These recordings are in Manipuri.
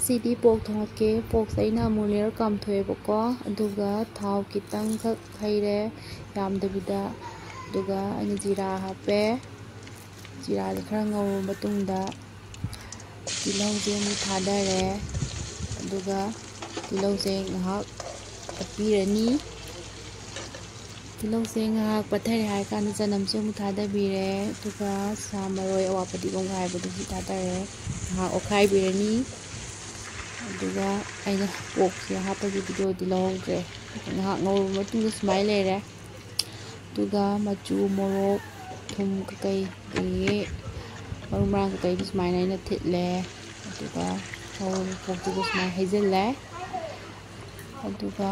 City pork thongke pork saina mulir kam thoe boko aduga thau kitang khak khaire yam dabida aduga ani jira hape jira le khara ngau matungda tilau je mu thadare aduga tilau se ngahak apirani tilau se ngahak pathare hai kan janam se mu thadabire aduga samaroi awapadi gong hai bodu thadare ngahak okhai birani aduga aina pork se hapagi video dilawre ngahak ngau matung smile lere aduga machu morok thum kai e marumrang kai smile aina thitle aduga hau pork du smile hazel le aduga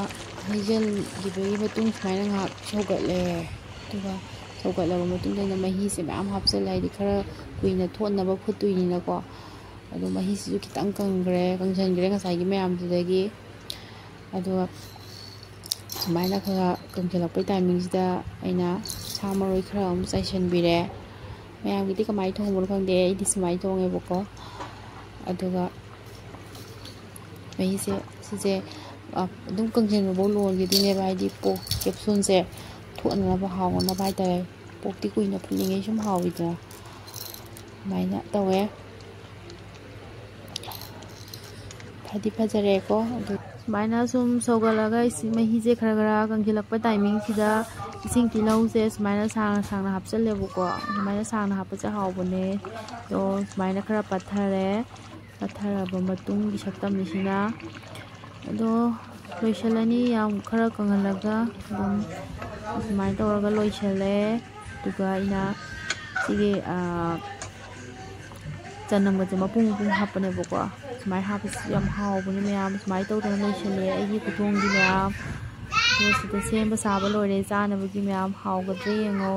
hazel gibei matung smile ngahak sogat le aduga sogat la matung da mahi se mam hapsel lai di khara kuina thonna ba phutui na ko adu mahi su kitang kangre kangsan gre ngasai gi mayam dudagi adu sumaina khara kangjelakpai timing sida aina samaroi khara session bire mayam gi kamai thong bol khangde idi sumai thonge boko aduga mahi se sije adum kangjen bo lon gi dine bai di pork capsule se thona ba haw na bai ta pork ti kuina phulinge sum hawi da maina tawe Hadi pajare ko maina sum sogalaga isi mahi je khara khara kangjelakpa timing sida ising tilau se maina sang na hapsel le ko maina sang na hapcha hawbone to maina khara pathara ba matung gi saktam nisina do loisalani yam khara kangalaga dum maina toraga loisale duga ina sige janam ga jama pung hapane boko smai hapis yam haw buni mayam smai to dana loisale ai ku thong gi mayam do sita sem ba sa ba lore ja na bu gi mayam haw ga dre ngo